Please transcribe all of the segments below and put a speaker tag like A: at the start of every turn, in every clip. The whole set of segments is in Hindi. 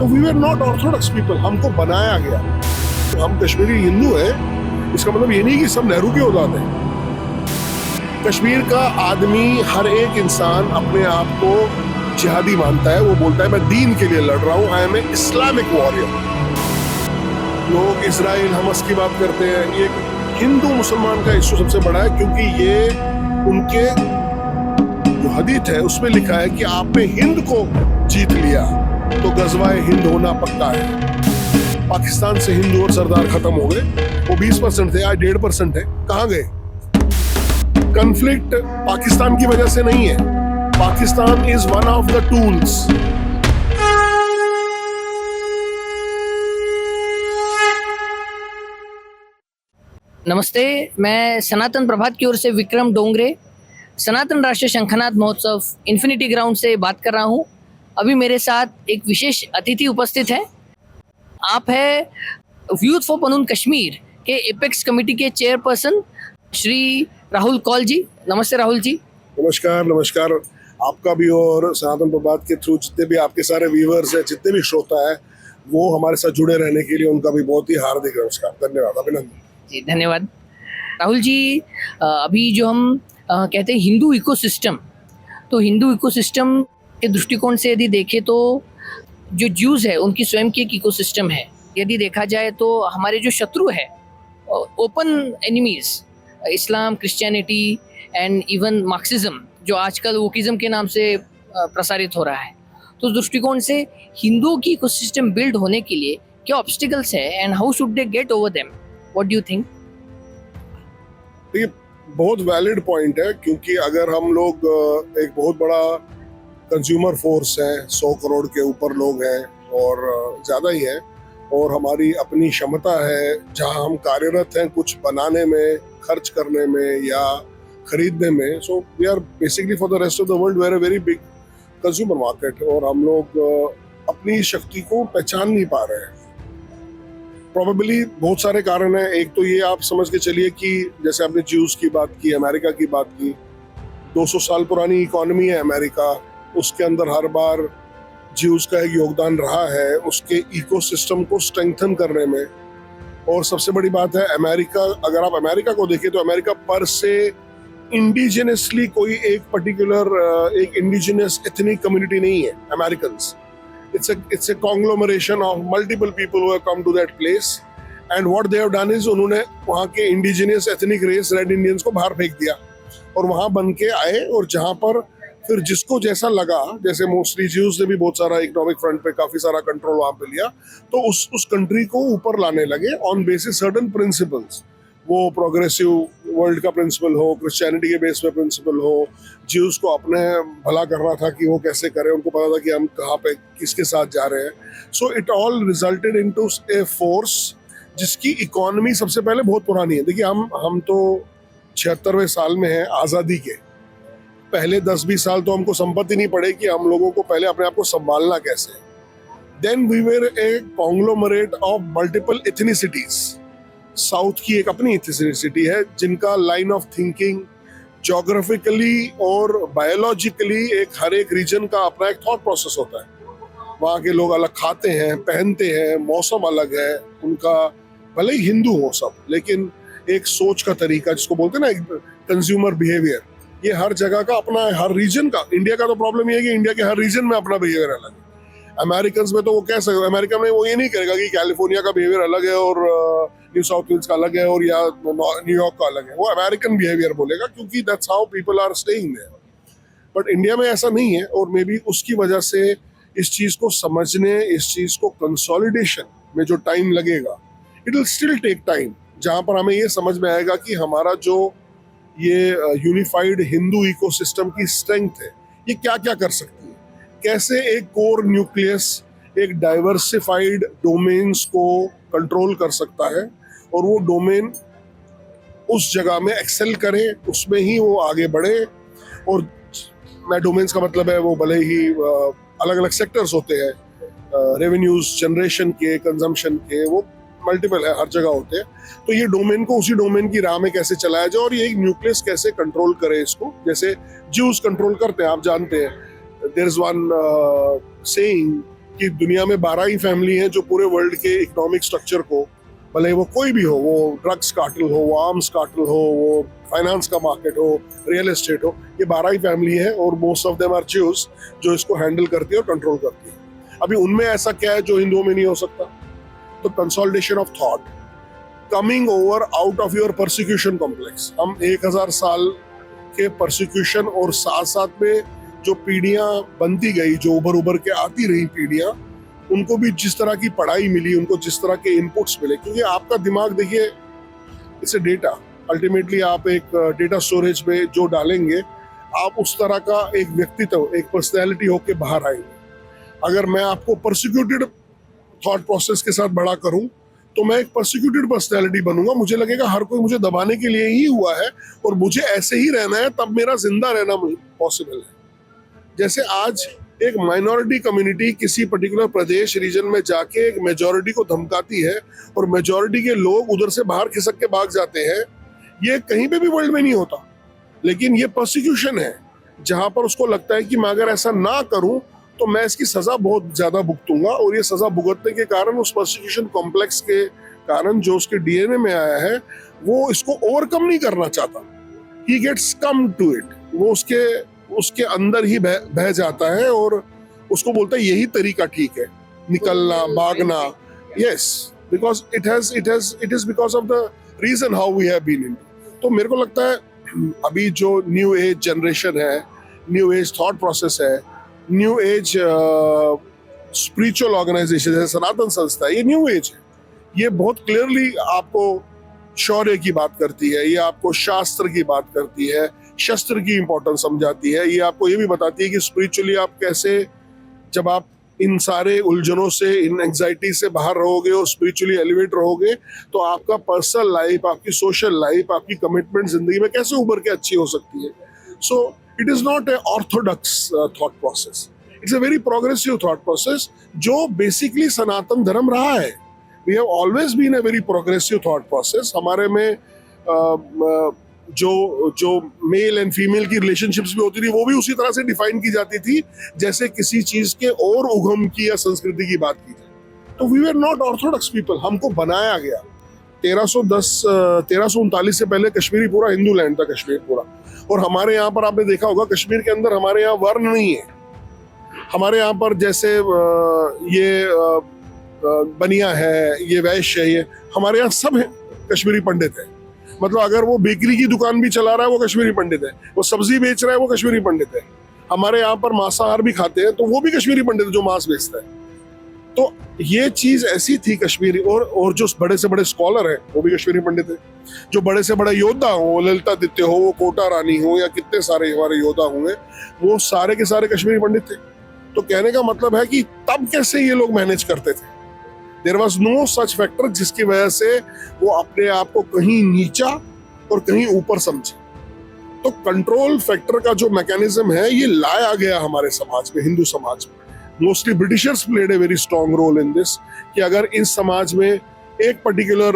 A: तो we were not orthodox people, हमको बनाया गया। तो हम कश्मीरी हिंदू हैं, इसका मतलब ये नहीं कि सब नेहरू के औलाद हैं। कश्मीर का आदमी, हर एक इंसान अपने आप को जिहादी मानता है। वो बोलता है मैं दीन के लिए लड़ रहा हूँ, I am a Islamic warrior. लोग इजराइल हमस की बात करते हैं। ये हिंदू मुसलमान का इश्यू सबसे बड़ा है, क्योंकि ये उनके जो हदीस है उसमें लिखा है कि आपने हिंद को जीत लिया तो गजवाए हिंद होना पक्का है। पाकिस्तान से हिंदू और सरदार खत्म हो गए। वो 20% थे, आज 1.5% है। कहाँ गए? कॉन्फ्लिक्ट पाकिस्तान की वजह से नहीं है। Pakistan is one of the tools.
B: नमस्ते, मैं सनातन प्रभात की ओर से विक्रम डोंगरे सनातन राष्ट्रीय शंखनाद महोत्सव इन्फिनिटी ग्राउंड से बात कर रहा हूँ। अभी मेरे साथ एक विशेष अतिथि उपस्थित है। आप है यूथ फॉर पनून कश्मीर के एपेक्स कमेटी के चेयरपर्सन श्री राहुल कौल जी। नमस्ते राहुल जी।
A: नमस्कार। नमस्कार आपका भी, और सनातन प्रभात के थ्रू जितने भी आपके सारे व्यूअर्स हैं, जितने भी श्रोता है, वो हमारे साथ जुड़े रहने के लिए उनका भी बहुत ही हार्दिक नमस्कार, धन्यवाद, अभिनंदन
B: जी। धन्यवाद राहुल जी। अभी जो हम कहते हैं हिंदू इकोसिस्टम, तो हिंदू इकोसिस्टम के दृष्टिकोण से यदि देखें तो जो ज्यूज़ है उनकी स्वयं की एक इकोसिस्टम है। यदि देखा जाए तो हमारे जो शत्रु है, open enemies, Islam, Christianity and even Marxism, जो आजकल वोकिज्म के नाम से प्रसारित हो रहा है, तो उस दृष्टिकोण से हिंदुओं की इकोसिस्टम बिल्ड होने के लिए क्या ऑब्स्टिकल्स है and how should they get over them? What do you think?
A: ये बहुत वैलिड पॉइंट है, क्योंकि अगर हम लोग एक बहुत बड़ा कंज्यूमर फोर्स है, 100 करोड़ के ऊपर लोग हैं और ज़्यादा ही है, और हमारी अपनी क्षमता है जहां हम कार्यरत हैं कुछ बनाने में, खर्च करने में या खरीदने में। So we are basically for the rest of the world were a very big consumer market, और हम लोग अपनी शक्ति को पहचान नहीं पा रहे हैं। प्रोबेबली बहुत सारे कारण हैं। एक तो ये आप समझ के चलिए कि जैसे आपने ज्यूज की बात की, अमेरिका की बात की, 200 साल पुरानी इकोनॉमी है अमेरिका, उसके अंदर हर बार ज्यूज का एक योगदान रहा है उसके इकोसिस्टम को स्ट्रेंथन करने में। और सबसे बड़ी बात है अमेरिका, अगर आप अमेरिका को देखें तो अमेरिका पर से इंडिजिनसली कोई एक पर्टिकुलर एक इंडिजिनस एथनिक कम्युनिटी नहीं है। Americans, it's a conglomeration of multiple people who have come to that place, and what they have done is उन्होंने वहाँ के indigenous ethnic race red Indians को बाहर फेंक दिया और वहाँ बन के आए, और जहाँ पर फिर जिसको जैसा लगा, जैसे मोस्टली ज्यूज ने भी बहुत सारा इकोनॉमिक फ्रंट पे काफी सारा कंट्रोल वहाँ पे लिया, तो उस कंट्री को ऊपर लाने लगे ऑन बेसिस सर्टेन प्रिंसिपल्स। वो प्रोग्रेसिव वर्ल्ड का प्रिंसिपल हो, क्रिश्चियनिटी के बेस पे प्रिंसिपल हो, ज्यूज को अपने भला करना था कि वो कैसे करें, उनको पता था कि हम कहाँ पे किसके साथ जा रहे हैं। So it all resulted into a force जिसकी इकोनॉमी सबसे पहले बहुत पुरानी है। देखिए हम तो 76वें साल में हैं आज़ादी के। पहले 10-20 साल तो हमको संपत्ति नहीं पड़े कि हम लोगों को पहले अपने आप को संभालना कैसे। Then we were a conglomerate of multiple ethnicities. South की एक अपनी एथनिसिटी है जिनका लाइन ऑफ थिंकिंग ज्योग्राफिकली और बायोलॉजिकली हर एक रीजन का अपना एक थॉट प्रोसेस होता है। वहाँ के लोग अलग खाते हैं, पहनते हैं, मौसम अलग है उनका, भले ही हिंदू हो सब, लेकिन एक सोच का तरीका जिसको बोलते हैं ना कंज्यूमर बिहेवियर, ये हर जगह का अपना है, हर रीजन का। इंडिया का तो प्रॉब्लम ये है कि इंडिया के हर रीजन में अपना बिहेवियर अलग है। अमेरिकन में तो वो कह सकते, अमेरिका में वो ये नहीं करेगा कि कैलिफोर्निया का बिहेवियर अलग है और न्यू साउथ वेल्स का अलग है और या न्यूयॉर्क का अलग है। वो अमेरिकन बिहेवियर बोलेगा, क्योंकि that's how people are staying there. But India में ऐसा नहीं है, और मे बी उसकी वजह से इस चीज को समझने, इस चीज को कंसोलिडेशन में जो टाइम लगेगा, it will still take time, जहां पर हमें ये समझ में आएगा कि हमारा जो ये यूनिफाइड हिंदू इकोसिस्टम की स्ट्रेंथ है, ये क्या क्या कर सकती है, कैसे एक कोर न्यूक्लियस एक डाइवर्सिफाइड डोमेन्स को कंट्रोल कर सकता है, और वो डोमेन उस जगह में एक्सेल करे, उसमें ही वो आगे बढ़े। और मैं डोमेन्स का मतलब है वो भले ही अलग अलग सेक्टर्स होते हैं, रेवेन्यूज जनरेशन के, कंजम्पशन के, वो मल्टीपल है, हर जगह होते हैं। तो ये डोमेन को उसी डोमेन की राह में कैसे चलाया जाए, और ये एक न्यूक्लियस कैसे कंट्रोल करे इसको, जैसे ज्यूज कंट्रोल करते हैं। आप जानते हैं देयर इज वन सेइंग कि दुनिया में 12 ही फैमिली हैं जो पूरे वर्ल्ड के इकोनॉमिक स्ट्रक्चर को, भले वो कोई भी हो, वो ड्रग्स कार्टेल हो, वो आर्म्स कार्टेल हो, वो फाइनेंस का मार्केट हो, रियल एस्टेट हो, ये 12 ही फैमिली है और most of them are Jews जो इसको हैंडल करती है और कंट्रोल करती है। अभी उनमें ऐसा क्या है जो हिंदुओं में नहीं हो सकता? तो consolidation of thought, coming over out of your persecution complex. हम 1000 साल के परसिक्यूशन और साथ साथ में जो पीढ़ियां बनती गई, जो उभर के आती रही पीढ़ियां, उनको भी जिस तरह की पढ़ाई मिली, उनको जिस तरह के इनपुट्स मिले, क्योंकि आपका दिमाग देखिए इट्स ए डेटा, अल्टीमेटली आप एक डेटा स्टोरेज में जो डालेंगे, आप उस तरह का एक व्यक्तित्व, एक पर्सनैलिटी होके बाहर आएंगे। अगर मैं आपको परसिक्यूटेड थॉट प्रोसेस के साथ बड़ा करूं तो मैं एक परसिक्यूटेड पर्सनैलिटी बनूंगा। मुझे लगेगा हर कोई मुझे दबाने के लिए ही हुआ है और मुझे ऐसे ही रहना है, तब मेरा जिंदा रहना पॉसिबल है। जैसे आज एक माइनॉरिटी कम्युनिटी किसी पर्टिकुलर प्रदेश रीजन में जाके एक मेजॉरिटी को धमकाती है और मेजॉरिटी के लोग उधर से बाहर खिसक के भाग जाते हैं, ये कहीं पे भी वर्ल्ड में नहीं होता। लेकिन ये परसिक्यूशन है, जहां पर उसको लगता है कि मैं अगर ऐसा ना करूं तो मैं इसकी सजा बहुत ज्यादा भुगतूंगा, और ये सजा भुगतने के कारण, उस परसिक्यूशन कॉम्प्लेक्स के कारण जो उसके डीएनए में आया है, वो इसको ओवरकम नहीं करना चाहता। He gets come to it, वो उसके अंदर ही बह जाता है और उसको बोलता है यही तरीका ठीक है, निकलना, भागना। Yes, because it is because of the reason how we have been in. तो मेरे को लगता है अभी जो न्यू एज जनरेशन है, न्यू एज थॉट प्रोसेस है, न्यू एज स्पिरिचुअल ऑर्गेनाइजेशन है, सनातन संस्था है, ये न्यू एज है। ये बहुत क्लियरली आपको शौर्य की बात करती है, ये आपको शास्त्र की बात करती है, शस्त्र की इंपॉर्टेंस समझाती है, ये आपको ये भी बताती है कि स्पिरिचुअली आप कैसे, जब आप इन सारे उलझनों से, इन एंजाइटी से बाहर रहोगे और स्पिरिचुअली एलिवेट रहोगे, तो आपका पर्सनल लाइफ, आपकी सोशल लाइफ, आपकी कमिटमेंट जिंदगी में कैसे उभर के अच्छी हो सकती है। So it is not a orthodox thought process, it's a very progressive thought process जो बेसिकली सनातन धर्म रहा है। We have always been a very progressive thought process. हमारे में जो मेल एंड फीमेल की रिलेशनशिप्स भी होती थी, वो भी उसी तरह से डिफाइन की जाती थी जैसे किसी चीज के और उगम की या संस्कृति की बात की जाए। तो we were not orthodox people, हमको बनाया गया। 1339 से पहले कश्मीरी पूरा हिंदू लैंड था, कश्मीर पूरा। और हमारे यहाँ पर आपने देखा होगा, कश्मीर के अंदर हमारे यहाँ वर्ण नहीं है। हमारे यहाँ पर जैसे ये बनिया है, ये वैश्य है, ये हमारे यहाँ सब है कश्मीरी पंडित है। मतलब अगर वो बेकरी की दुकान भी चला रहा है वो कश्मीरी पंडित है, वो सब्जी बेच रहा है वो कश्मीरी पंडित है। हमारे यहाँ पर मांसाहार भी खाते हैं तो वो भी कश्मीरी पंडित है जो मांस बेचता है। तो ये चीज ऐसी थी कश्मीरी। और जो बड़े से बड़े स्कॉलर हैं वो भी कश्मीरी पंडित है। जो बड़े से बड़े योद्धा हो, ललितादित्य हो, वो कोटा रानी हो, या कितने सारे हमारे योद्धा होंगे, वो सारे के सारे कश्मीरी पंडित थे। तो कहने का मतलब है कि तब कैसे ये लोग मैनेज करते थे। There was no such factor जिसकी वजह से वो अपने आप को कहीं नीचा और कहीं ऊपर समझे। तो कंट्रोल फैक्टर का जो मैकेनिज्म है, ये लाया गया हमारे समाज में, हिंदू समाज में। Mostly Britishers played a very strong role in this, कि अगर इस समाज में एक पर्टिकुलर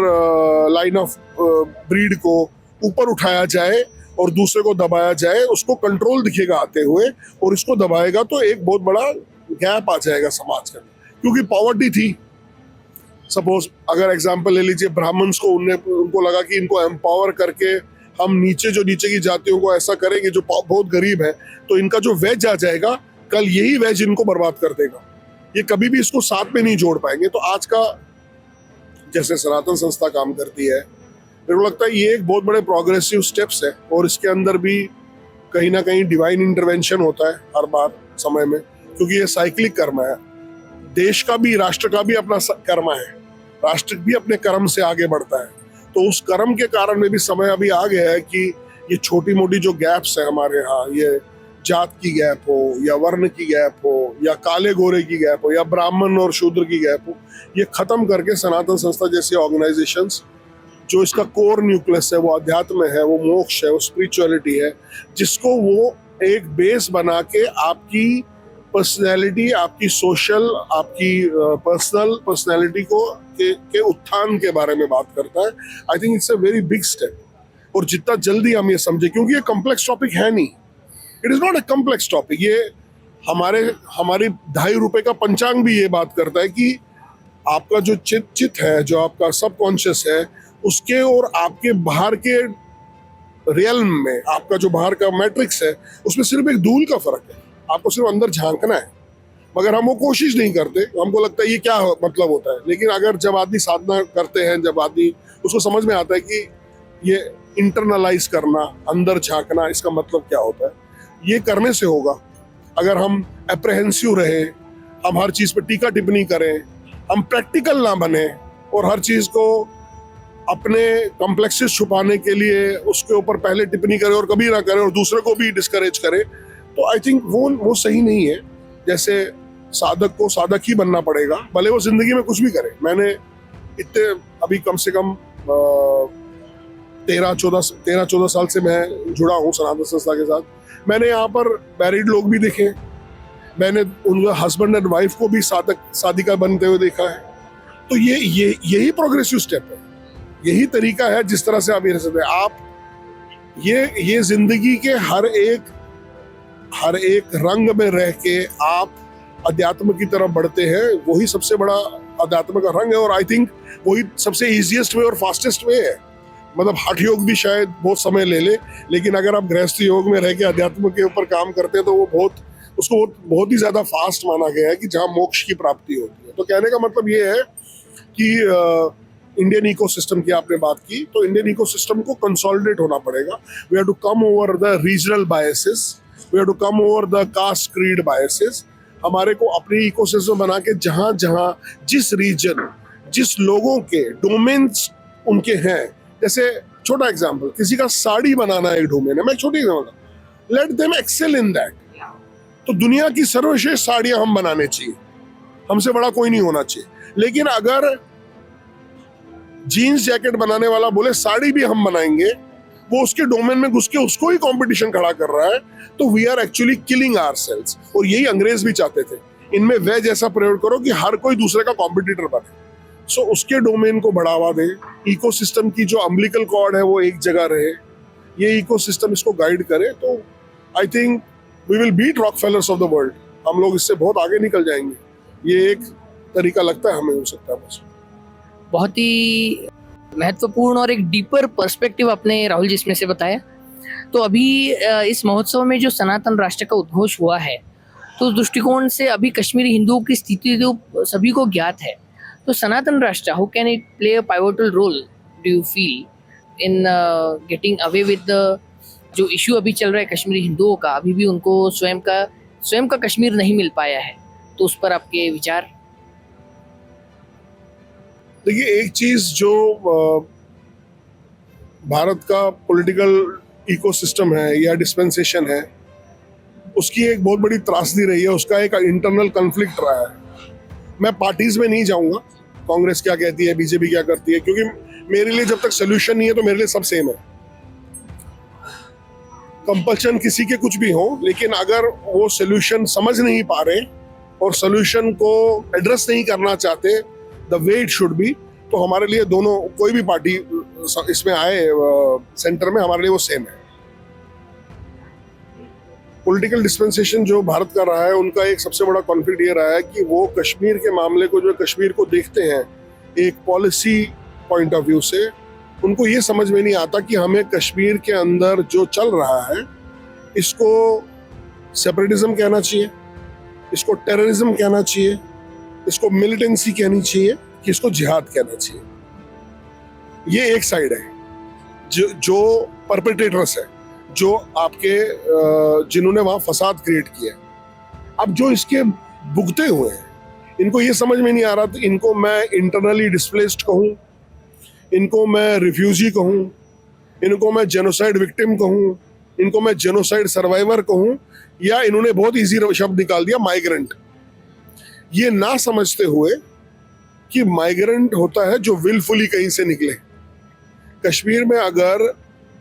A: लाइन ऑफ ब्रीड को ऊपर उठाया जाए और दूसरे को दबाया जाए, उसको कंट्रोल दिखेगा आते हुए, और इसको दबाएगा तो एक बहुत बड़ा गैप आ जाएगा समाज के अंदर। क्योंकि पॉवर्टी थी। सपोज अगर एग्जाम्पल ले लीजिए, ब्राह्मण्स को उनको लगा कि इनको एम्पावर करके हम नीचे की जातियों को ऐसा करेंगे जो बहुत गरीब है, तो इनका जो वेज आ जाएगा, कल यही वेज इनको बर्बाद कर देगा। ये कभी भी इसको साथ में नहीं जोड़ पाएंगे। तो आज का जैसे सनातन संस्था काम करती है, मेरे को लगता है ये एक बहुत बड़े प्रोग्रेसिव स्टेप्स है, और इसके अंदर भी कहीं ना कहीं डिवाइन इंटरवेंशन होता है हर बार समय में, क्योंकि ये साइक्लिक कर्म है। देश का भी, राष्ट्र का भी अपना कर्म है, राष्ट्र भी अपने कर्म से आगे बढ़ता है। तो उस कर्म के कारण में भी समय अभी आ गया है कि ये छोटी मोटी जो गैप्स है हमारे यहाँ, ये जात की गैप हो, या वर्ण की गैप हो, या काले गोरे की गैप हो, या ब्राह्मण और शूद्र की गैप हो, ये खत्म करके सनातन संस्था जैसी ऑर्गेनाइजेशंस, जो इसका कोर न्यूक्लियस है, वो अध्यात्म है, वो मोक्ष है, वो स्पिरिचुअलिटी है, जिसको वो एक बेस बना के आपकी पर्सनैलिटी, आपकी सोशल, आपकी पर्सनल पर्सनैलिटी को के उत्थान के बारे में बात करता है। I think it's a very big step. और जितना जल्दी हम ये समझे, क्योंकि ये कॉम्प्लेक्स टॉपिक है नहीं, it is not a complex topic, ये हमारी ₹2.5 का पंचांग भी ये बात करता है कि आपका जो चित है, जो आपका सबकॉन्शियस है, उसके और आपके बाहर के रियल्म में, आपका जो बाहर का मैट्रिक्स है, उसमें सिर्फ एक धूल का फर्क है। आपको सिर्फ अंदर झांकना है, मगर हम वो कोशिश नहीं करते। हमको लगता है ये क्या मतलब होता है। लेकिन अगर जब आदमी साधना करते हैं, जब आदमी उसको समझ में आता है कि ये इंटरनलाइज करना, अंदर झांकना, इसका मतलब क्या होता है, ये करने से होगा। अगर हम एप्रहेंसिव रहे, हम हर चीज पे टीका टिप्पणी करें, हम प्रैक्टिकल ना बने और हर चीज को अपने कॉम्प्लेक्सेस छुपाने के लिए उसके ऊपर पहले टिप्पणी करें और कभी ना करें और दूसरे को भी डिस्करेज करें, तो आई थिंक वो सही नहीं है। जैसे साधक को साधक ही बनना पड़ेगा, भले वो जिंदगी में कुछ भी करे। मैंने इतने अभी कम से कम 13-14 साल से मैं जुड़ा हूँ सनातन संस्था के साथ। मैंने यहाँ पर मैरिड लोग भी देखे, मैंने उनका हस्बैंड एंड वाइफ को भी साधिका बनते हुए देखा है। तो यही प्रोग्रेसिव स्टेप है, यही तरीका है जिस तरह से आप ये रह सकते हैं। आप ये जिंदगी के हर एक रंग में रह के आप अध्यात्म की तरफ बढ़ते हैं, वही सबसे बड़ा अध्यात्म का रंग है। और आई थिंक वही सबसे इजीएस्ट वे और फास्टेस्ट वे है। मतलब हठ योग भी शायद बहुत समय ले ले, लेकिन अगर आप गृहस्थ योग में रह के अध्यात्म के ऊपर काम करते हैं तो वो उसको बहुत ही ज्यादा फास्ट माना गया है कि जहाँ मोक्ष की प्राप्ति होती है। तो कहने का मतलब ये है कि इंडियन इकोसिस्टम की आपने बात की, तो इंडियन इकोसिस्टम को कंसोलिडेट होना पड़ेगा। We have to come over the regional biases, we have to come over the caste creed biases. हमारे को अपनी इकोसिस्टम बना के जहाँ जहाँ जिस रीजन, जिस लोगों के डोमेन्स उनके हैं, जैसे छोटा एग्जांपल, किसी का साड़ी बनाना एक डोमेन है, मैं छोटी example, let them excel in that. तो दुनिया की सर्वश्रेष्ठ साड़ियां हम बनाने चाहिए, हमसे बड़ा कोई नहीं होना चाहिए। लेकिन अगर जीन्स जैकेट बनाने वाला बोले साड़ी भी हम बनाएंगे, वो उसके डोमेन में घुस के उसको ही कंपटीशन खड़ा कर रहा है, तो we are actually killing ourselves. और यही अंग्रेज भी चाहते थे, इनमें वह जैसा प्रयोग करो कि हर कोई दूसरे का कॉम्पिटिटर बने। सो उसके डोमेन को बढ़ावा दे, इकोसिस्टम की जो अम्बिलिकल कॉर्ड है वो एक जगह रहे, ये इकोसिस्टम इसको गाइड करे, तो I think we will beat Rockefellers of the world. हम लोग इससे बहुत आगे निकल जाएंगे। ये एक तरीका लगता है हमें, हो सकता है बस।
B: बहुत ही महत्वपूर्ण और एक डीपर पर्सपेक्टिव आपने राहुल जी इसमें से बताया। तो अभी इस महोत्सव में जो सनातन राष्ट्र का उद्घोष हुआ है, तो उस दृष्टिकोण से अभी कश्मीरी हिंदुओं की स्थिति तो सभी को ज्ञात है। तो Sanatan Rashtra, how can it play a pivotal role do you feel in getting away with the जो इश्यू अभी चल रहा है कश्मीरी हिंदुओं का? अभी भी उनको स्वयं का कश्मीर नहीं मिल पाया है, तो उस पर आपके विचार?
A: देखिए, एक चीज जो भारत का पॉलिटिकल इकोसिस्टम है या डिस्पेंसेशन है, उसकी एक बहुत बड़ी त्रासदी रही है, उसका एक इंटरनल कॉन्फ्लिक्ट रहा है। मैं पार्टीज में नहीं जाऊंगा, कांग्रेस क्या कहती है, बीजेपी क्या करती है, क्योंकि मेरे लिए जब तक सोल्यूशन नहीं है तो मेरे लिए सब सेम है। कंपल्शन किसी के कुछ भी हो, लेकिन अगर वो सोल्यूशन समझ नहीं पा रहे और सोल्यूशन को एड्रेस नहीं करना चाहते the way it should be, तो हमारे लिए दोनों, कोई भी पार्टी इसमें आए सेंटर में, हमारे लिए वो सेम है। पॉलिटिकल डिस्पेंसेशन जो भारत का रहा है, उनका एक सबसे बड़ा कॉन्फ्लिक्ट ये रहा है कि वो कश्मीर के मामले को, जो कश्मीर को देखते हैं एक पॉलिसी पॉइंट ऑफ व्यू से, उनको ये समझ में नहीं आता कि हमें कश्मीर के अंदर जो चल रहा है, इसको सेपरेटिज्म कहना चाहिए, इसको टेररिज्म कहना चाहिए, इसको मिलिटेंसी कहनी चाहिए, कि इसको जिहाद कहना चाहिए। ये एक साइड है जो परपेट्रेटर्स है, जो आपके जिन्होंने वहां फसाद क्रिएट किया। अब जो इसके भुगते हुए हैं, इनको ये समझ में नहीं आ रहा, तो इनको मैं इंटरनली डिस्प्लेस्ड कहूँ, इनको मैं रिफ्यूजी कहूँ, इनको मैं जेनोसाइड विक्टिम कहूँ, इनको मैं जेनोसाइड सर्वाइवर कहूँ, या इन्होंने बहुत इजी शब्द निकाल दिया माइग्रेंट। ये ना समझते हुए कि माइग्रेंट होता है जो विलफुली कहीं से निकले। कश्मीर में अगर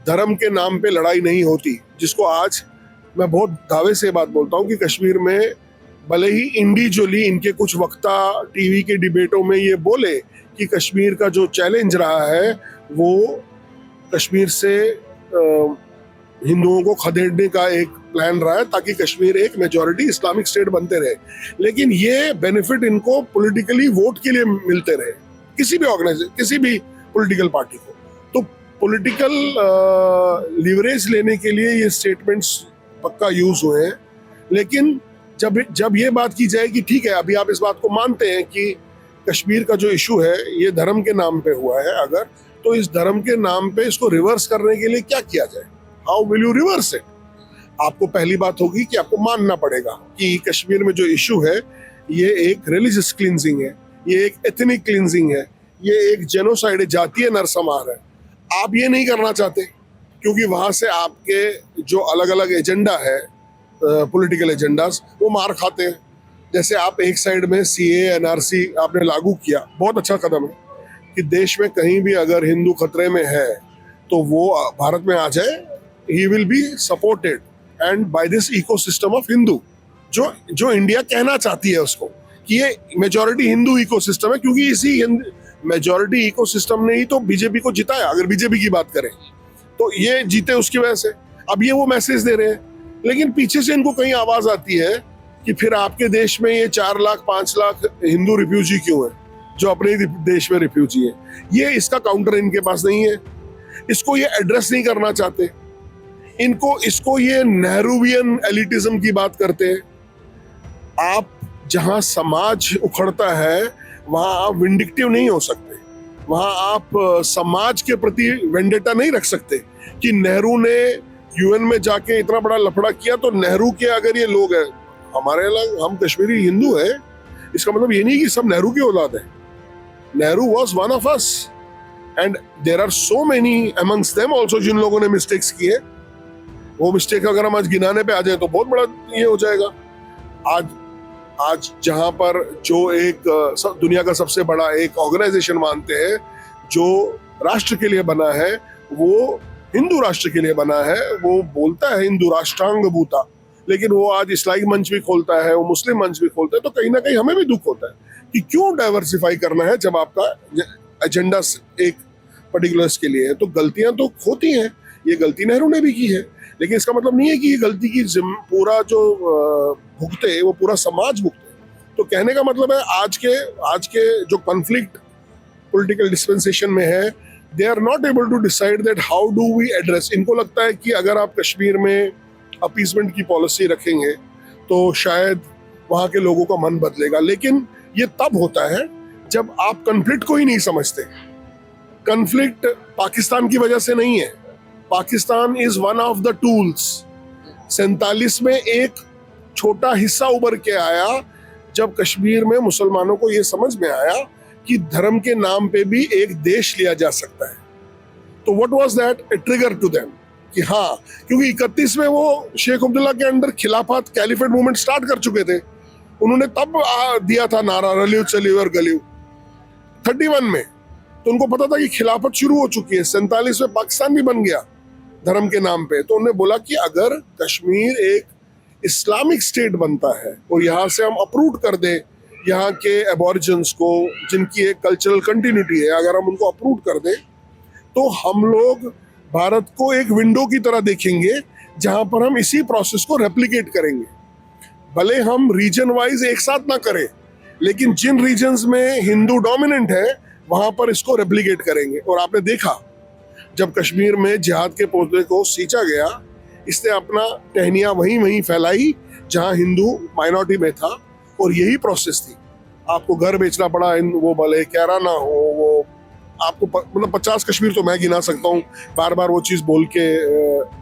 A: धर्म के नाम पे लड़ाई नहीं होती, जिसको आज मैं बहुत दावे से बात बोलता हूँ कि कश्मीर में भले ही इंडिविजुअली इनके कुछ वक्ता टीवी के डिबेटों में ये बोले कि कश्मीर का जो चैलेंज रहा है वो कश्मीर से हिंदुओं को खदेड़ने का एक प्लान रहा है ताकि कश्मीर एक मेजॉरिटी इस्लामिक स्टेट बनते रहे। लेकिन ये बेनिफिट इनको पॉलिटिकली वोट के लिए मिलते रहे, किसी भी ऑर्गेनाइजेशन, किसी भी पॉलिटिकल पार्टी को। तो पॉलिटिकल लीवरेज लेने के लिए ये स्टेटमेंट्स पक्का यूज हुए हैं। लेकिन जब ये बात की जाए कि ठीक है, अभी आप इस बात को मानते हैं कि कश्मीर का जो इशू है ये धर्म के नाम पे हुआ है, अगर तो इस धर्म के नाम पे इसको रिवर्स करने के लिए क्या किया जाए, how will you reverse it? आपको पहली बात होगी कि आपको मानना पड़ेगा कि कश्मीर में जो इशू है ये एक रिलीजियस क्लींजिंग है, ये एक एथनिक क्लींजिंग है, ये एक जेनोसाइड है, जातीय नरसंहार है। आप ये नहीं करना चाहते क्योंकि वहां से आपके जो अलग अलग एजेंडा है, पॉलिटिकल एजेंडास, वो मार खाते हैं। जैसे आप एक साइड में सीए एनआरसी आपने लागू किया, बहुत अच्छा कदम है कि देश में कहीं भी अगर हिंदू खतरे में है तो वो भारत में आ जाए, he will be supported and by this ecosystem of Hindu, जो इंडिया कहना चाहती है उसको कि ये मेजॉरिटी हिंदू इकोसिस्टम है, क्योंकि इसी मेजॉरिटी इकोसिस्टम ने ही तो बीजेपी को जिताया। अगर बीजेपी की बात करें तो ये जीते उसकी वजह से। अब ये वो मैसेज दे रहे हैं, लेकिन पीछे से इनको कहीं आवाज आती है कि फिर आपके देश में ये 4 लाख 5 लाख हिंदू रिफ्यूजी क्यों है, जो अपने देश में रिफ्यूजी है। ये इसका काउंटर इनके पास नहीं है, इसको ये एड्रेस नहीं करना चाहते। इसको ये नेहरूवियन एलिटिज्म की बात करते हैं। आप जहां समाज उखड़ता है वहां आप विंडिक्टिव नहीं हो सकते, वहां आप समाज के प्रति वेंडेटा नहीं रख सकते कि नेहरू ने यूएन में जाके इतना बड़ा लफड़ा किया तो नेहरू के अगर ये लोग हैं, हमारे अलग हम कश्मीरी हिंदू हैं, इसका मतलब ये नहीं कि सब नेहरू की औलाद है। Nehru was one of us and there are so many amongst them also जिन लोगों ने मिस्टेक्स किए। वो मिस्टेक अगर हम आज गिनाने पे आ जाए तो बहुत बड़ा ये हो जाएगा। आज जहां पर जो एक दुनिया का सबसे बड़ा एक ऑर्गेनाइजेशन मानते हैं जो राष्ट्र के लिए बना है, वो हिंदू राष्ट्र के लिए बना है, वो बोलता है हिंदू राष्ट्रांग भूता, लेकिन वो आज इस्लामिक मंच भी खोलता है, वो मुस्लिम मंच भी खोलता है। तो कहीं ना कहीं हमें भी दुख होता है कि क्यों डाइवर्सिफाई करना है जब आपका एजेंडा एक पर्टिकुलर के लिए है। तो गलतियां तो होती हैं, ये गलती नेहरू ने भी की है, लेकिन इसका मतलब नहीं है कि ये गलती की पूरा जो भुगते वो पूरा समाज भुगते। तो कहने का मतलब है आज के जो कॉन्फ्लिक्ट पॉलिटिकल डिस्पेंसेशन में है, they are not able to decide that how do we address. इनको लगता है कि अगर आप कश्मीर में अपीसमेंट की पॉलिसी रखेंगे तो शायद वहाँ के लोगों का मन बदलेगा, लेकिन ये तब होता है जब आप कॉन्फ्लिक्ट को ही नहीं समझते। कॉन्फ्लिक्ट पाकिस्तान की वजह से नहीं है, Pakistan is one of the tools. 47 में एक छोटा हिस्सा उभर के आया जब कश्मीर में मुसलमानों को ये समझ में आया कि धर्म के नाम पे भी एक देश लिया जा सकता है। तो what was that? A trigger to them कि हाँ, क्योंकि 31 में वो शेख अब्दुल्ला के अंडर खिलाफत कैलिफेट मूवमेंट स्टार्ट कर चुके थे, उन्होंने तब दिया था नारा रलियू चलियो और गलियू 31 में। तो उनको पता था कि खिलाफत शुरू हो चुकी है। 47 में पाकिस्तान भी बन गया धर्म के नाम पे। तो उन्होंने बोला कि अगर कश्मीर एक इस्लामिक स्टेट बनता है और यहाँ से हम अप्रूव कर दे यहाँ के एबॉरिजिन्स को, जिनकी एक कल्चरल कंटिन्यूटी है, अगर हम उनको अप्रूव कर दे तो हम लोग भारत को एक विंडो की तरह देखेंगे जहां पर हम इसी प्रोसेस को रेप्लिकेट करेंगे। भले हम रीजन वाइज एक साथ ना करें, लेकिन जिन रीजन्स में हिंदू डोमिनेंट है वहां पर इसको रेप्लिकेट करेंगे। और आपने देखा जब कश्मीर में जिहाद के पौधे को सींचा गया, इसने अपना टहनिया वहीं फैलाई जहां हिंदू माइनॉरिटी में था, और यही प्रोसेस थी। आपको घर बेचना पड़ा, वो भले कैरा ना हो, वो आपको मतलब 50 कश्मीर तो मैं गिना सकता हूँ, बार बार वो चीज बोल के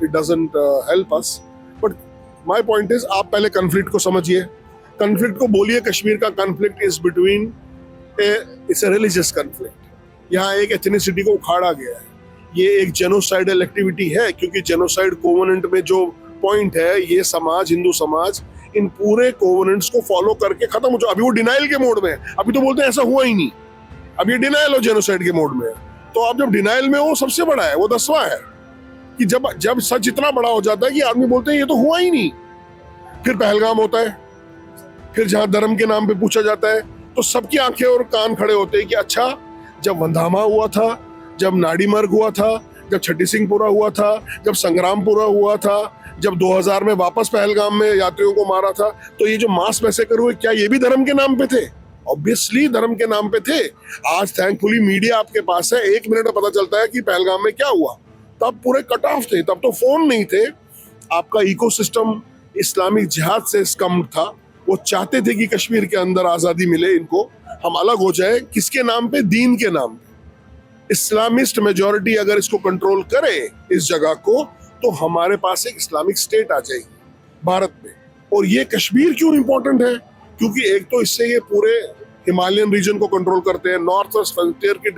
A: it doesn't help us. But my point is, आप पहले कॉन्फ्लिक्ट को समझिए, कॉन्फ्लिक्ट को बोलिए। कश्मीर का conflict is between it's a religious conflict. यहाँ एक एथनिसिटी को उखाड़ा गया है, ये एक जेनोसाइडल एक्टिविटी है, क्योंकि जेनोसाइड कोवेनेंट में जो पॉइंट है, ये समाज, हिंदू समाज इन पूरे कोवेनेंट्स को फॉलो करके खत्म हो जाए। अभी वो डिनाइल के मोड में है, अभी तो बोलते हैं ऐसा हुआ ही नहीं, अब ये डिनाइल और जेनोसाइड के मोड में है। तो आप जब डिनाइल में हो, सबसे बड़ा है वो 10वां है कि जब सच इतना बड़ा हो जाता है कि आदमी बोलते हैं ये तो हुआ ही नहीं। फिर पहलगाम होता है, फिर जहां धर्म के नाम पे पूछा जाता है तो सबकी आंखें और कान खड़े होते हैं कि अच्छा, जब वंधामा हुआ था, जब नाड़ी मर्ग हुआ था, जब छठी सिंहपुरा हुआ था, जब संग्रामपुरा हुआ था, जब 2000 में वापस पहलगाम में यात्रियों को मारा था, तो ये जो मास मैसेकर हुए, क्या ये भी धर्म के नाम पे थे? ऑब्वियसली धर्म के नाम पे थे। आज थैंकफुली मीडिया आपके पास है, 1 मिनट में पता चलता है कि पहलगाम में क्या हुआ। तब पूरे कट ऑफ थे, तब तो फोन नहीं थे, आपका इकोसिस्टम इस्लामिक जिहाद से कम था। वो चाहते थे कि कश्मीर के अंदर आजादी मिले इनको, हम अलग हो जाए। किसके नाम पे? दीन के नाम पे। इस्लामिस्ट मेजॉरिटी अगर इसको कंट्रोल करे इस जगह को, तो हमारे पास एक इस्लामिक स्टेट आ जाएगी भारत में। और ये कश्मीर क्यों इंपॉर्टेंट है? क्योंकि एक तो इससे ये पूरे हिमालयन रीजन को कंट्रोल करते हैं, नॉर्थ वेस्ट फ्रंटियर के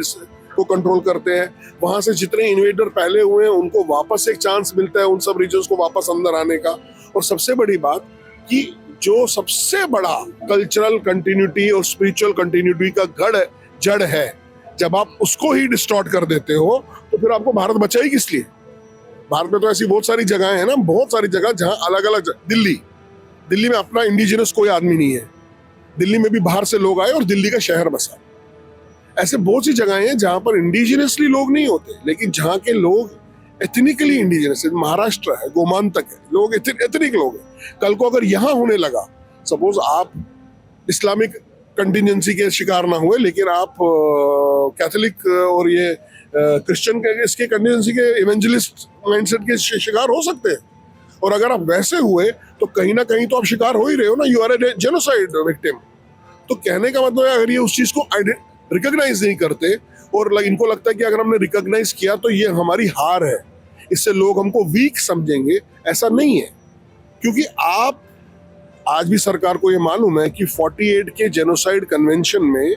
A: को कंट्रोल करते हैं। वहां से जितने इन्वेडर पहले हुए हैं उनको वापस एक चांस मिलता है उन सब रीजन्स को वापस अंदर आने का। और सबसे बड़ी बात कि जो सबसे बड़ा कल्चरल कंटिन्यूटी और स्पिरिचुअल कंटिन्यूटी का जड़ है, जब आप उसको ही डिस्टॉर्ट कर देते हो तो फिर आपको भारत बचा ही किस लिए? भारत में तो ऐसी बहुत सारी जगहें हैं ना, बहुत सारी जगह जहां अलग अलग, दिल्ली में अपना इंडिजिनस कोई आदमी नहीं है, दिल्ली में भी बाहर से लोग आए और दिल्ली का शहर बसा। ऐसे बहुत सी जगहें हैं जहां पर इंडिजिनसली लोग नहीं होते, लेकिन जहां के लोग एथनिकली इंडिजिनस है। महाराष्ट्र है, गोमांतक है, लोग एथनिक लोग हैं। कल को अगर यहां होने लगा, सपोज आप इस्लामिक कंटिजेंसी के शिकार ना हुए, लेकिन आप कैथोलिक और ये क्रिश्चियन के इसके कंटिजेंसी के इवेंजलिस्ट माइंडसेट के शिकार हो सकते हैं। और अगर आप वैसे हुए तो कहीं ना कहीं तो आप शिकार हो ही रहे हो ना, you are a genocide victim. तो कहने का मतलब है, अगर ये उस चीज को रिकॉग्नाइज नहीं करते और इनको लगता है कि अगर हमने रिकॉग्नाइज किया तो ये हमारी हार है, इससे लोग हमको वीक समझेंगे, ऐसा नहीं है। क्योंकि आप आज भी सरकार को ये मालूम है कि 48 के जेनोसाइड कन्वेंशन में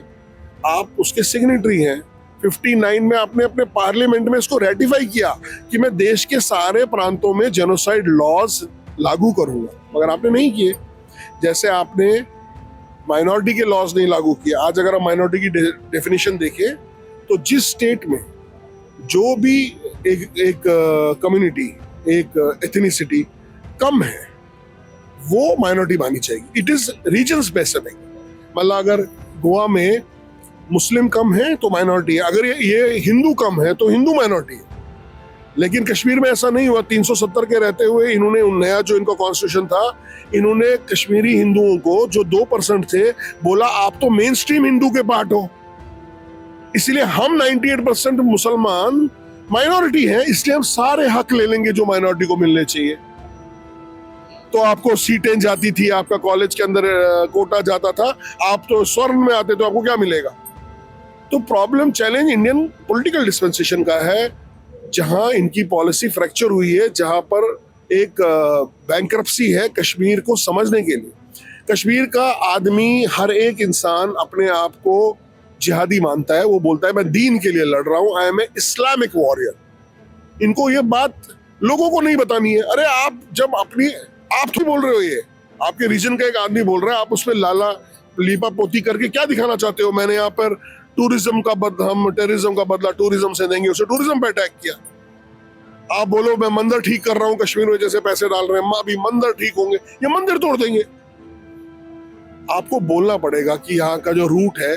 A: आप उसके सिग्नेटरी हैं। 59 में आपने अपने पार्लियामेंट में इसको रेटिफाई किया कि मैं देश के सारे प्रांतों में जेनोसाइड लॉज लागू करूंगा, मगर आपने नहीं किए। जैसे आपने माइनॉरिटी के लॉज नहीं लागू किए। आज अगर हम माइनॉरिटी की डेफिनेशन देखें तो जिस स्टेट में जो भी एक कम्युनिटी, एक एथनिसिटी कम है, वो माइनॉरिटी मानी जाएगी। It is region specific. मतलब अगर गोवा में मुस्लिम कम है तो माइनॉरिटी है, अगर ये हिंदू कम है तो हिंदू माइनॉरिटी है। लेकिन कश्मीर में ऐसा नहीं हुआ। 370 के रहते हुए इन्होंने नया जो इनका कॉन्स्टिट्यूशन था, इन्होंने कश्मीरी हिंदुओं को जो 2% थे, बोला आप तो मेन स्ट्रीम हिंदू के पार्ट हो, इसलिए हम 98% मुसलमान माइनॉरिटी हैं, इसलिए हम सारे हक ले लेंगे जो माइनॉरिटी को मिलने चाहिए। तो आपको सीटें जाती थी, आपका कॉलेज के अंदर कोटा जाता था, आप तो स्वर्ण में आते तो आपको क्या मिलेगा? तो problem, challenge Indian political dispensation का है, जहां इनकी पॉलिसी फ्रैक्चर हुई है, जहां पर एक बैंक्रप्सी है कश्मीर को समझने के लिए। कश्मीर का आदमी, हर एक इंसान अपने आप को जिहादी मानता है। वो बोलता है मैं दीन के लिए लड़ रहा हूं, I am a Islamic warrior. इनको ये बात लोगों को नहीं बतानी है। अरे आप जब आप क्यों बोल रहे हो? ये आपके रीजन का एक आदमी बोल रहा है, आप उसमें लाला लीपा पोती करके क्या दिखाना चाहते हो? मैंने यहाँ पर टूरिज्म का हम टेररिज्म का बदला टूरिज्म से देंगे, उसे टूरिज्म पे अटैक किया। आप बोलो मैं मंदिर ठीक कर रहा हूं कश्मीर में, जैसे पैसे डाल रहे हैं, अभी मंदिर ठीक होंगे, ये मंदिर तोड़ देंगे। आपको बोलना पड़ेगा कि यहाँ का जो रूट है,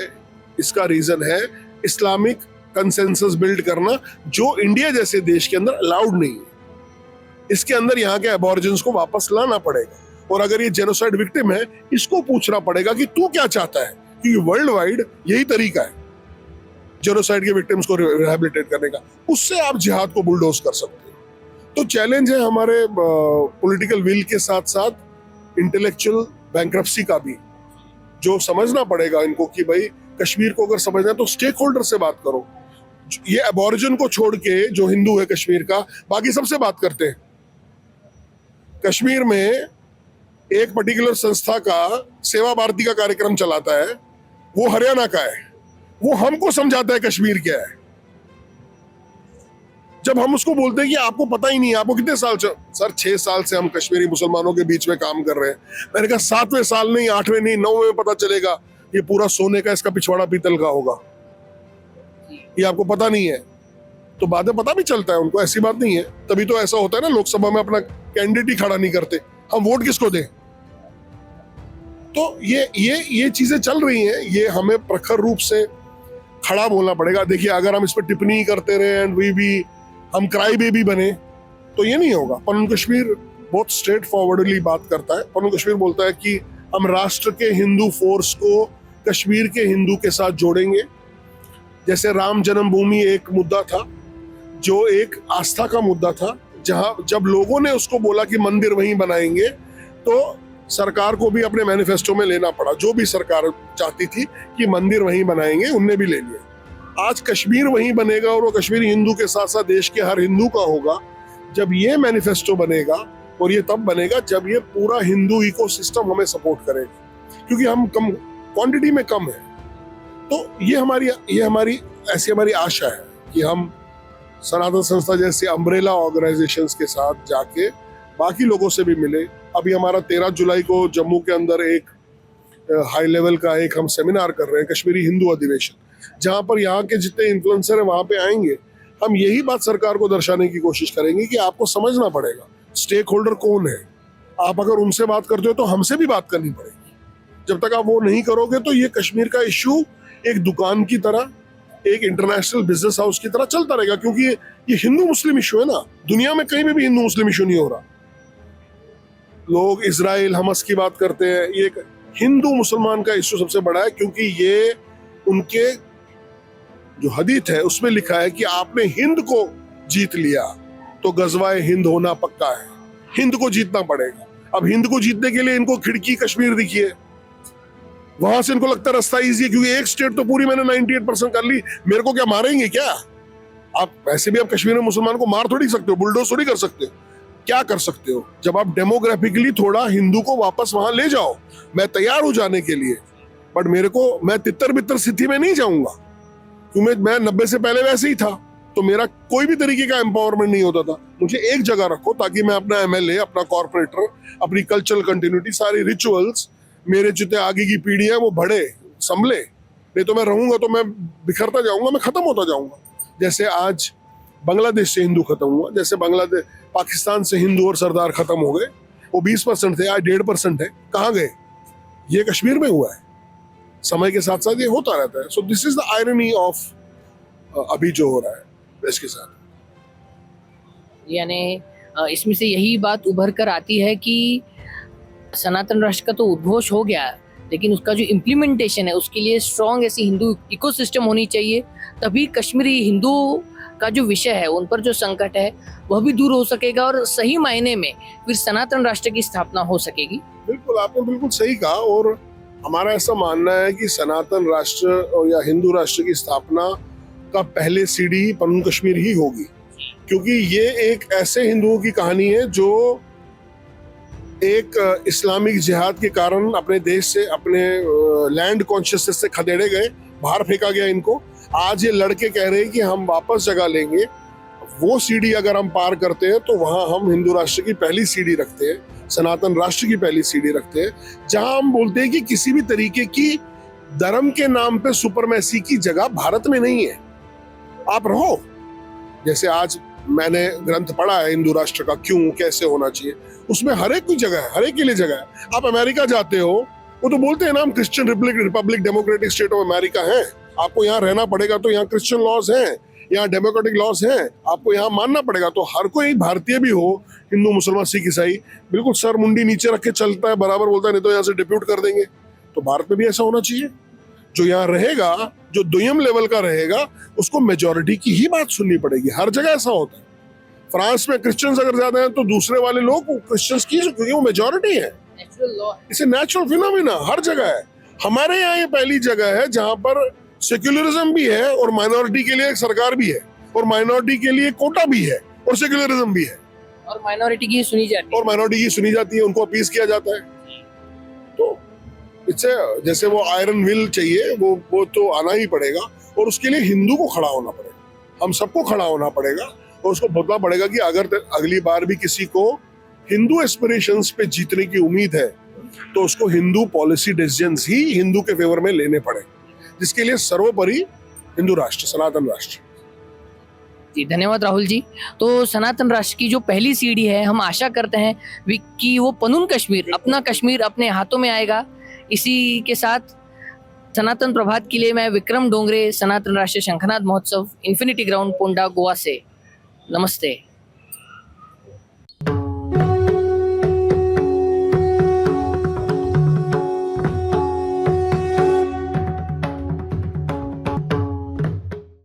A: इसका रीजन है इस्लामिक कंसेंसस बिल्ड करना, जो इंडिया जैसे देश के अंदर अलाउड नहीं है। इसके अंदर यहाँ के एबॉरिजिन्स को वापस लाना पड़ेगा। और अगर ये जेनोसाइड विक्टिम है, इसको पूछना पड़ेगा कि तू क्या चाहता है, क्योंकि वर्ल्ड वाइड यही तरीका है जेनोसाइड के विक्टिम्स को रिहैबिलिटेट करने का। उससे आप जिहाद को बुलडोज कर सकते हो। तो चैलेंज है हमारे पॉलिटिकल विल के साथ साथ इंटेलेक्चुअल बैंक्रप्सी का भी, जो समझना पड़ेगा इनको कि भाई कश्मीर को अगर समझना है तो स्टेक होल्डर से बात करो। ये एबॉरिजिन को छोड़ के जो हिंदू है कश्मीर का, बाकी सबसे बात करते हैं। कश्मीर में एक पर्टिकुलर संस्था का सेवा भारती का कार्यक्रम चलाता है, वो हरियाणा का है, वो हमको समझाता है कश्मीर क्या है। जब हम उसको बोलते हैं कि आपको पता ही नहीं है, आपको कितने साल सर 6 साल से हम कश्मीरी मुसलमानों के बीच में काम कर रहे हैं। मैंने कहा 7वें साल नहीं, 8वें नहीं, 9वें में पता चलेगा ये पूरा सोने का, इसका पिछवाड़ा पीतल का होगा, ये आपको पता नहीं है। तो बाद में पता भी चलता है उनको, ऐसी बात नहीं है। तभी तो ऐसा होता है ना, लोकसभा में अपना कैंडिडेट ही खड़ा नहीं करते, हम वोट किसको दें। तो ये चीजें चल रही हैं, ये हमें प्रखर रूप से खड़ा बोलना पड़ेगा। देखिए अगर हम इस पर टिप्पणी करते रहे एंड वी बी हम क्राई बेबी बने, तो ये नहीं होगा। पनन कश्मीर बहुत स्ट्रेट फॉरवर्डली बात करता है। पनन कश्मीर बोलता है कि हम राष्ट्र के हिंदू फोर्स को कश्मीर के हिंदू के साथ जोड़ेंगे। जैसे राम जन्मभूमि एक मुद्दा था, जो एक आस्था का मुद्दा था, जहां जब लोगों ने उसको बोला कि मंदिर वहीं बनाएंगे, तो सरकार को भी अपने मैनिफेस्टो में लेना पड़ा। जो भी सरकार चाहती थी कि मंदिर वहीं बनाएंगे, उनने भी ले लिया। आज कश्मीर वहीं बनेगा और वो कश्मीरी हिंदू के साथ साथ देश के हर हिंदू का होगा। जब ये मैनिफेस्टो बनेगा, और ये तब बनेगा जब ये पूरा हिंदू इकोसिस्टम हमें सपोर्ट करेगा, क्योंकि हम कम क्वांटिटी में कम है। तो ये हमारी आशा है कि हम सनातन संस्था जैसे अम्ब्रेला ऑर्गेनाइजेशंस के साथ जाके बाकी लोगों से भी मिले। अभी हमारा 13 जुलाई को जम्मू के अंदर एक हाई लेवल का एक हम सेमिनार कर रहे हैं, कश्मीरी हिंदू अधिवेशन, जहां पर यहाँ के जितने इन्फ्लुएंसर हैं वहां पे आएंगे। हम यही बात सरकार को दर्शाने की कोशिश करेंगे कि आपको समझना पड़ेगा स्टेक होल्डर कौन है। आप अगर उनसे बात करते हो तो हमसे भी बात करनी पड़ेगी। जब तक आप वो नहीं करोगे तो ये कश्मीर का इश्यू एक दुकान की तरह, एक इंटरनेशनल बिजनेस हाउस की तरह चलता रहेगा, क्योंकि ये हिंदू मुस्लिम इशू है ना। दुनिया में कहीं भी हिंदू मुस्लिम इशू नहीं हो रहा। लोग इजराइल हमस की बात करते हैं, ये एक हिंदू मुसलमान का इशू सबसे बड़ा है, क्योंकि ये उनके जो हदीत है उसमें लिखा है कि आपने हिंद को जीत लिया तो गजवाए हिंद होना पक्का है। हिंद को जीतना पड़ेगा। अब हिंद को जीतने के लिए इनको खिड़की कश्मीर दिखी है, वहां से इनको लगता है रास्ता इजी है, क्योंकि एक स्टेट तो पूरी मैंने 98% कर ली, मेरे को क्या मारेंगे क्या? आप वैसे भी आप कश्मीर में मुसलमान को मार थोड़ी सकते हो, बुलडोज थोड़ी कर सकते हो। क्या कर सकते हो? जब आप डेमोग्राफिकली थोड़ा हिंदू को वापस वहां ले जाओ, मैं तैयार हूं जाने के लिए, बट मैं तितर बितर स्थिति में नहीं जाऊंगा, क्योंकि मैं 90 से पहले वैसे ही था, तो मेरा कोई भी तरीके का एम्पावरमेंट नहीं होता था। मुझे एक जगह रखो ताकि मैं अपना एमएलए, अपना कॉर्पोरेटर, अपनी कल्चरल कंटिन्यूटी, सारी रिचुअल्स, मेरे जितने आगे की पीढ़ी है वो बढ़े, संभले। नहीं तो मैं रहूंगा तो मैं बिखरता जाऊंगा, मैं खत्म होता जाऊंगा। जैसे आज बांग्लादेश से हिंदू खत्म हुआ, जैसे बांग्लादेश पाकिस्तान से हिंदू और सरदार खत्म हो गए, वो 20% थे, आज 1.5% है। कहाँ गए? ये कश्मीर में हुआ है। समय के साथ साथ ये होता रहता है। So this is the irony of अभी जो हो रहा है देश के साथ।
B: यानी इसमें से यही बात उभर कर आती है कि सनातन राष्ट्र का तो उद्घोष हो गया, लेकिन उसका जो इम्प्लीमेंटेशन है उसके लिए स्ट्रॉन्ग ऐसी हिंदू इकोसिस्टम होनी चाहिए। तभी कश्मीरी हिंदू का जो विषय है, उन पर जो संकट है वह भी दूर हो सकेगा और सही मायने में फिर सनातन राष्ट्र की स्थापना हो सकेगी।
A: बिल्कुल, आपने बिल्कुल सही कहा। और हमारा ऐसा मानना है कि सनातन राष्ट्र या हिंदू राष्ट्र की स्थापना का पहले सीढ़ी पनन कश्मीर ही होगी, क्योंकि ये एक ऐसे हिंदुओं की कहानी है जो एक इस्लामिक जिहाद के कारण अपने देश से, अपने लैंड कॉन्शियसनेस से खदेड़े गए, बाहर फेंका गया इनको। आज ये लड़के कह रहे हैं कि हम वापस जगह लेंगे। वो सीढ़ी अगर हम पार करते हैं तो वहां हम हिंदू राष्ट्र की पहली सीढ़ी रखते हैं, सनातन राष्ट्र की पहली सीढ़ी रखते हैं, जहां हम बोलते हैं कि किसी भी तरीके की धर्म के नाम पे सुपरमेसी की जगह भारत में नहीं है। आप रहो, जैसे आज मैंने ग्रंथ पढ़ा है हिंदू राष्ट्र का, क्यों कैसे होना चाहिए, उसमें हर एक की जगह है, हर एक के लिए जगह है। आप अमेरिका जाते हो, वो तो बोलते हैं ना हम Christian Republic democratic state of America है, आपको यहाँ रहना पड़ेगा, तो यहाँ क्रिश्चियन लॉज हैं, यहाँ डेमोक्रेटिक लॉज हैं, आपको यहाँ मानना पड़ेगा। तो हर कोई भारतीय भी हो, हिंदू मुसलमान सिख ईसाई, बिल्कुल सर मुंडी नीचे रख के चलता है, बराबर बोलता है, नहीं तो यहाँ से डिप्यूट कर देंगे। तो भारत में भी ऐसा होना चाहिए। जो यहाँ रहेगा, जो दुय्यम लेवल का रहेगा, उसको मेजोरिटी की ही बात सुननी पड़ेगी। हर जगह ऐसा होता है। फ्रांस में क्रिश्चियंस अगर ज्यादा हैं तो दूसरे वाले लोग क्रिश्चियंस की, क्योंकि वो मेजोरिटी है। इसे नेचुरल फिनोमेना हर जगह है। हमारे यहाँ ये पहली जगह है जहां पर सेक्युलरिज्म भी है और माइनॉरिटी के लिए एक सरकार भी है, और माइनॉरिटी के लिए कोटा भी है, और सेक्युलरिज्म भी है,
B: और माइनॉरिटी की सुनी
A: जाती है, उनको अपील किया जाता है। तो इससे जैसे वो आयरन विल चाहिए, वो तो आना ही पड़ेगा, और उसके लिए हिंदू को खड़ा होना पड़ेगा, हम सबको खड़ा होना पड़ेगा, और उसको बोलना पड़ेगा कि अगर अगली बार भी किसी को हिंदू एस्पिरेशंस पे जीतने की उम्मीद है तो उसको हिंदू पॉलिसी डिसीजंस ही हिंदू के फेवर में लेने पड़े, जिसके लिए सर्वोपरि हिंदू राष्ट्र, सनातन राष्ट्र।
B: जी धन्यवाद राहुल जी। तो सनातन राष्ट्र की जो पहली सीढ़ी है, हम आशा करते हैं कि वो पनून कश्मीर, अपना कश्मीर अपने हाथों में आएगा। इसी के साथ सनातन प्रभात के लिए मैं विक्रम डोंगरे, सनातन राष्ट्रीय शंखनाद महोत्सव, इन्फिनिटी ग्राउंड, पोंडा, गोवा से। नमस्ते।